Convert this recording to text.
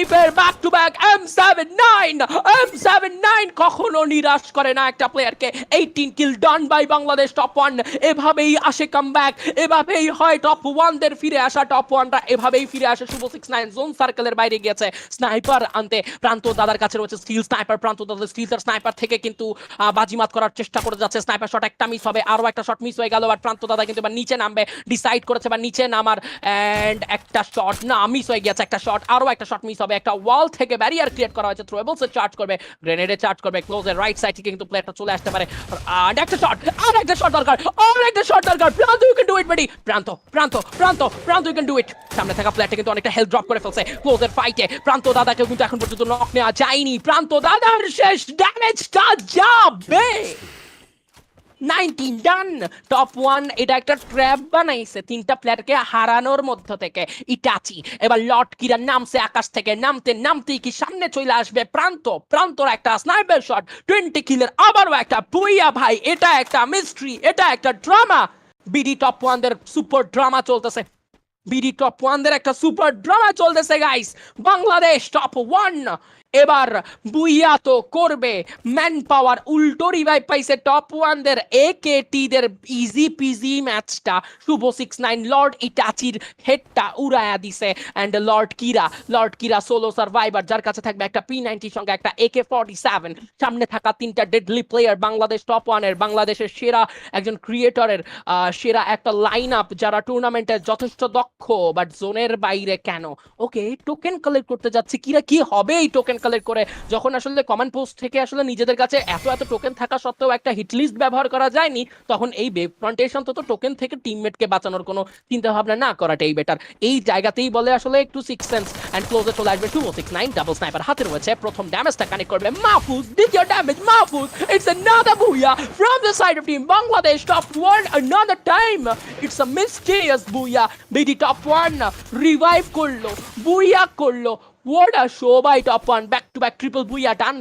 লাইফের back to back M79 কখনো নিরাশ করে না একটা প্লেয়ারকে। 18 কিল ডান বাই বাংলাদেশ টপ 1। এভাবেই আসে কামব্যাক, এভাবেই হয় টপ 1 দের ফিরে আসা। টপ 1রা এভাবেই ফিরে আসে। শুভ 69 জোন সার্কেলের বাইরে গিয়েছে স্নাইপার আনতে। প্রান্ত দাদার কাছে রয়েছে স্টিল স্নাইপার। প্রান্ত দাদার স্টিলটার স্নাইপার থেকে কিন্তু বাজিমাত করার চেষ্টা করে যাচ্ছে। স্নাইপার শট একটা মিস হবে, আরো একটা শট মিস হয়ে গেল। বাট প্রান্ত দাদা কিন্তু এবার নিচে নামবে ডিসাইড করেছে, বা নিচে নামার। এন্ড একটা শট না মিস হয়ে গেছে, একটা শট, আরো একটা শট মিস হবে। একটা ওয়াল থেকে ব্যারিয়ার ক্রিয়েট করা হয়েছে। থ্রোয়েবলসে চার্জ করবে, গ্রেনেডে চার্জ করবে, ক্লোজের রাইট সাইড থেকে কিন্তু প্লেয়ারটা চলে আসতে পারে। আর একটা শট, আর একটা শট দরকার, আর একটা শট দরকার। প্রান্ত ইউ ক্যান ডু ইট বেডি। প্রান্ত প্রান্ত প্রান্ত প্রান্ত ইউ ক্যান ডু ইট। সামনে থাকা প্লেয়ারটা কিন্তু অনেকটা হেলথ ড্রপ করে ফেলছে ক্লোজের ফাইটে। প্রান্ত দাদাকেও কিন্তু এখন পর্যন্ত নক নেওয়া যায়নি। প্রান্ত দাদার শেষ ড্যামেজটা যাবে। 19 ডান। টপ 1 এটা একটা ট্র্যাপ বানাইছে তিনটা প্লেয়ারকে হারানোর মধ্য থেকে। ইটাচি এবার লর্ড কিরা নামছে আকাশ থেকে। নামতে নামতেই কি সামনে চলে আসবে প্রান্ত। প্রান্তর একটা স্নাইপার শট, 20 কিলের আবারও একটা বুইয়া। ভাই এটা একটা মিস্ট্রি, এটা একটা ড্রামা। বিডি টপ 1 দের সুপার ড্রামা চলতেছে। বিডি টপ 1 দের একটা সুপার ড্রামা চলতেছে গাইস। বাংলাদেশ টপ 1 এবার বুইয়া তো করবে। ম্যান পাওয়ার উল্টো রিভাইভ পাইছে টপ 1 দের। একেটি দের ইজি পিজি ম্যাচটা শুভ 69 লর্ড ইটাচির হেডটা উড়ায়া দিছে। এন্ড লর্ড কিরা সোলো সার্ভাইভার, যার কাছে থাকবে একটা P90 সঙ্গে একটা AK47। সামনে থাকা তিনটা ডেডলি প্লেয়ার বাংলাদেশ টপ 1 এর, বাংলাদেশের সেরা একজন ক্রিয়েটরের সেরা একটা লাইন আপ, যারা টুর্নামেন্টে যথেষ্ট দক্ষ। বাট জোনের বাইরে কেন? ওকে, টোকেন কালেক্ট করতে যাচ্ছে। কিরা কি হবে এই টোকেন কালেক্ট করে? যখন আসলে কমেন্ট পোস্ট থেকে আসলে নিজেদের কাছে এত এত টোকেন থাকা সত্ত্বেও একটা হিট লিস্ট ব্যবহার করা যায়নি, তখন এই বেব ফ্রন্টেশন তো টোকেন থেকে টিমমেটকে বাঁচানোর কোনো চিন্তা ভাবনা না করাটাই বেটার। এই জায়গাতেই বলে আসলে একটু সিক্স সেন্স। এন্ড ক্লোজে চলে আসবে শুভ 69। ডাবল স্নাইপার হাতে রয়েছে। প্রথম ড্যামেজটা কানেক্ট করবে মাহফুজ। দ্বিতীয় damage Mahfuz. It's another booyah from the side of team Bangladesh top 1 another time. It's a mysterious booyah. BD top 1 revive করলো, বুইয়া করলো। What a show by top 1. Back to back triple booyah done